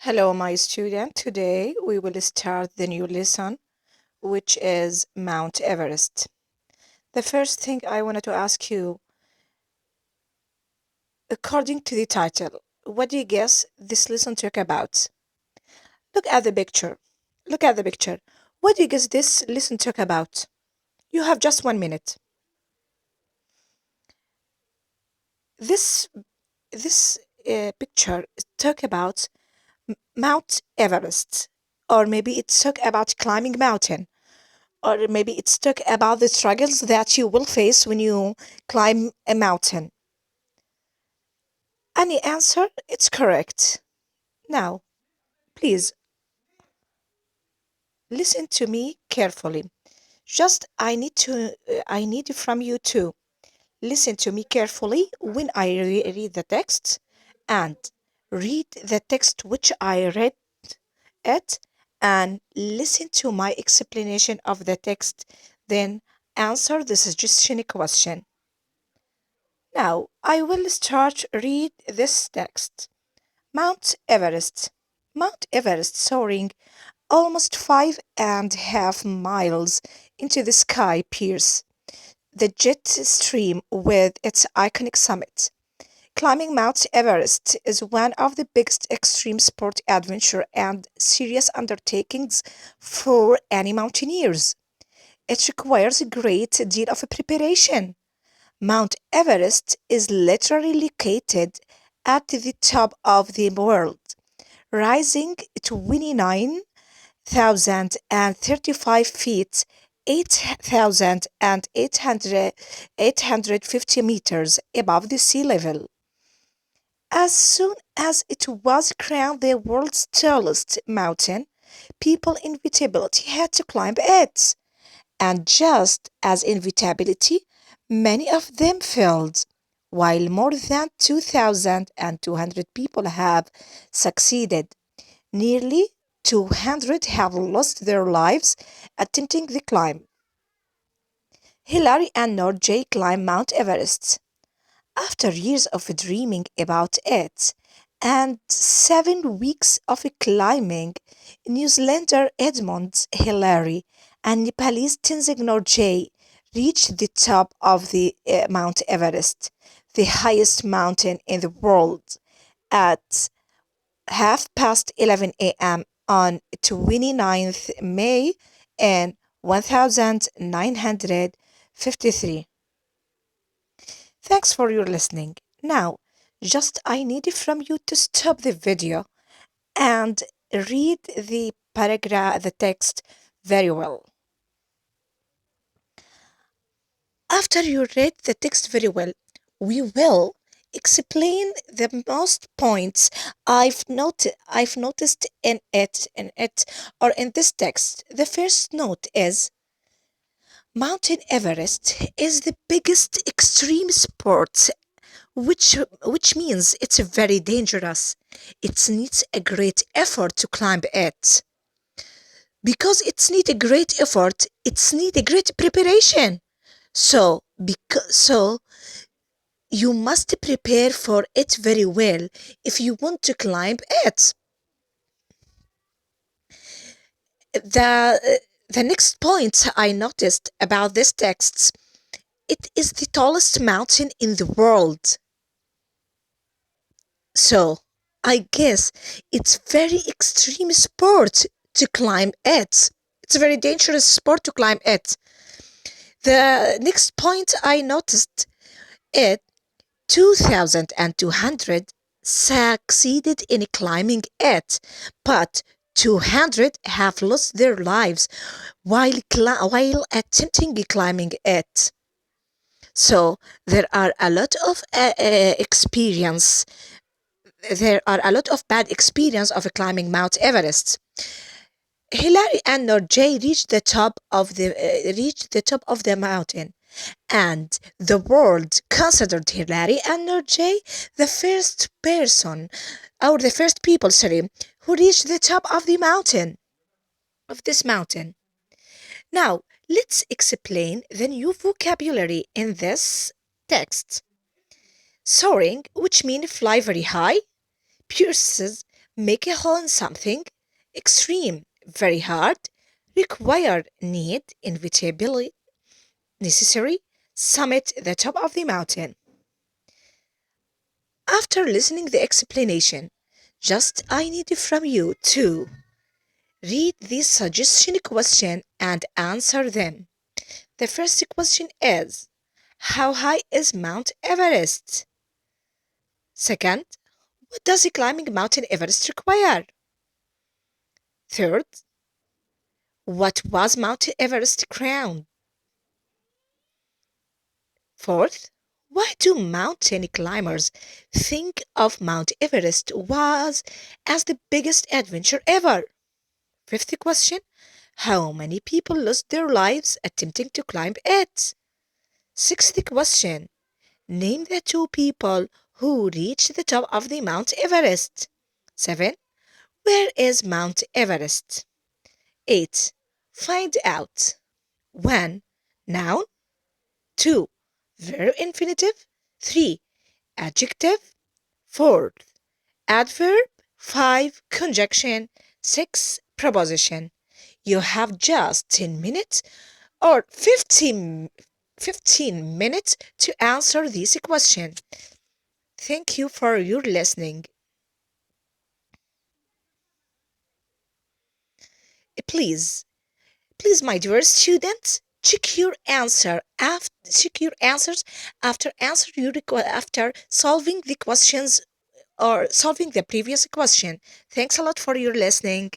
Hello, my student. Today we will start the new lesson, which is Mount Everest. The first thing I wanted to ask you, according to the title, what do you guess this lesson talk about? Look at the picture. Look at the picture. What do you guess this lesson talk about? You have just 1 minute. This this picture talk about Mount Everest, or maybe it talk about climbing mountain. Or maybe it's talk about the struggles that you will face when you climb a mountain. Any answer? It's correct. Now, please listen to me carefully. Just I need from you to listen to me carefully when I read the text and read the text which I read it and listen to my explanation of the text. Then answer the suggestion question. Now, I will start read this text. Mount Everest. Mount Everest soaring almost 5.5 miles into the sky pierce the jet stream with its iconic summit. Climbing Mount Everest is one of the biggest extreme sport adventure and serious undertakings for any mountaineers. It requires a great deal of preparation. Mount Everest is literally located at the top of the world, rising 29,035 feet, 8,850 meters above the sea level. As soon as it was crowned the world's tallest mountain, people inevitably had to climb it. And just as inevitability, many of them failed. While more than 2,200 people have succeeded, nearly 200 have lost their lives attempting the climb. Hillary and Norjay climbed Mount Everest. After years of dreaming about it and 7 weeks of climbing, New Zealander Edmund Hillary and Nepalese Tenzing Norgay reached the top of the Mount Everest, the highest mountain in the world, at half past 11 a.m. on 29th May in 1953. Thanks for your listening. Now, just I need from you to stop the video and read the paragraph, the text very well. After you read the text very well, we will explain the most points I've noticed in it or in this text. The first note is Mountain Everest is the biggest extreme sport which means it's very dangerous. It needs a great effort to climb it. Because it's need a great effort, it's need a great preparation. So you must prepare for it very well if you want to climb it. The next point I noticed about this text, it is the tallest mountain in the world. So I guess it's very extreme sport to climb it. It's a very dangerous sport to climb it. The next point I noticed it 2,200 succeeded in climbing it, but 200 have lost their lives while attempting climbing it. So there are a lot of experience. There are a lot of bad experience of climbing Mount Everest. Hillary and Norjay reached the top of the mountain, and the world considered Hillary and Norjay the first person, or the first people, sorry, who reached the top of the mountain, of this mountain. Now, let's explain the new vocabulary in this text. Soaring, which means fly very high, pierces, Make a hole in something. Extreme, very hard. Required, need, inevitability, necessary. Summit, the top of the mountain. After listening the explanation, just I need from you to read these suggestion question and answer them. The first question is, how high is Mount Everest? Second, what does climbing Mountain Everest require? Third, what was Mount Everest crowned? Fourth, why do mountain climbers think of Mount Everest was as the biggest adventure ever? Fifth question, how many people lost their lives attempting to climb it? Sixth question, name the two people who reached the top of the Mount Everest. 7. Where is Mount Everest? 8. Find out. 1. Noun. 2. Verb infinitive. 3. Adjective. 4. Adverb. 5. Conjunction. 6. Preposition. You have just 10 minutes or 15 minutes to answer this question. Thank you for your listening. Please, please, my dear students, check your answers after after solving the questions or solving the previous question. Thanks a lot for your listening.